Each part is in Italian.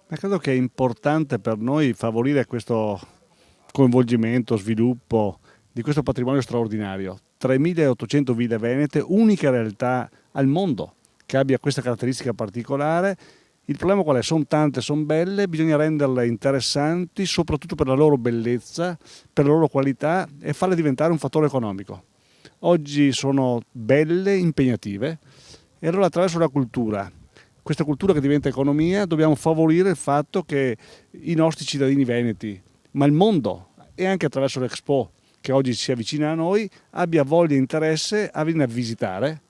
Ma credo che è importante per noi favorire questo coinvolgimento, sviluppo di questo patrimonio straordinario. 3.800 ville venete, unica realtà al mondo che abbia questa caratteristica particolare. Il problema qual è? Sono tante, sono belle, bisogna renderle interessanti, soprattutto per la loro bellezza, per la loro qualità e farle diventare un fattore economico. Oggi sono belle, impegnative e allora attraverso la cultura, questa cultura che diventa economia, dobbiamo favorire il fatto che i nostri cittadini veneti, ma il mondo e anche attraverso l'Expo che oggi si avvicina a noi, abbia voglia e interesse a venire a visitare,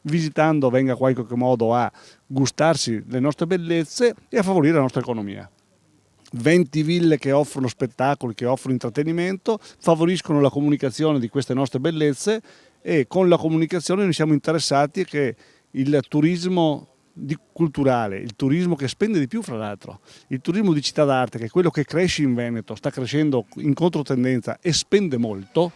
visitando venga in qualche modo a gustarsi le nostre bellezze e a favorire la nostra economia. 20 ville che offrono spettacoli, che offrono intrattenimento, favoriscono la comunicazione di queste nostre bellezze e con la comunicazione noi siamo interessati che il turismo culturale, il turismo che spende di più fra l'altro, il turismo di città d'arte che è quello che cresce in Veneto, sta crescendo in controtendenza e spende molto,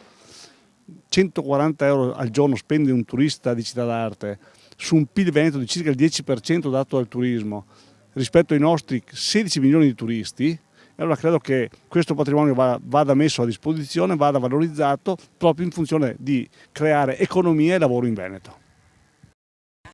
140 euro al giorno spende un turista di città d'arte su un PIL veneto di circa il 10% dato al turismo rispetto ai nostri 16 milioni di turisti, e allora credo che questo patrimonio vada messo a disposizione, vada valorizzato proprio in funzione di creare economia e lavoro in Veneto.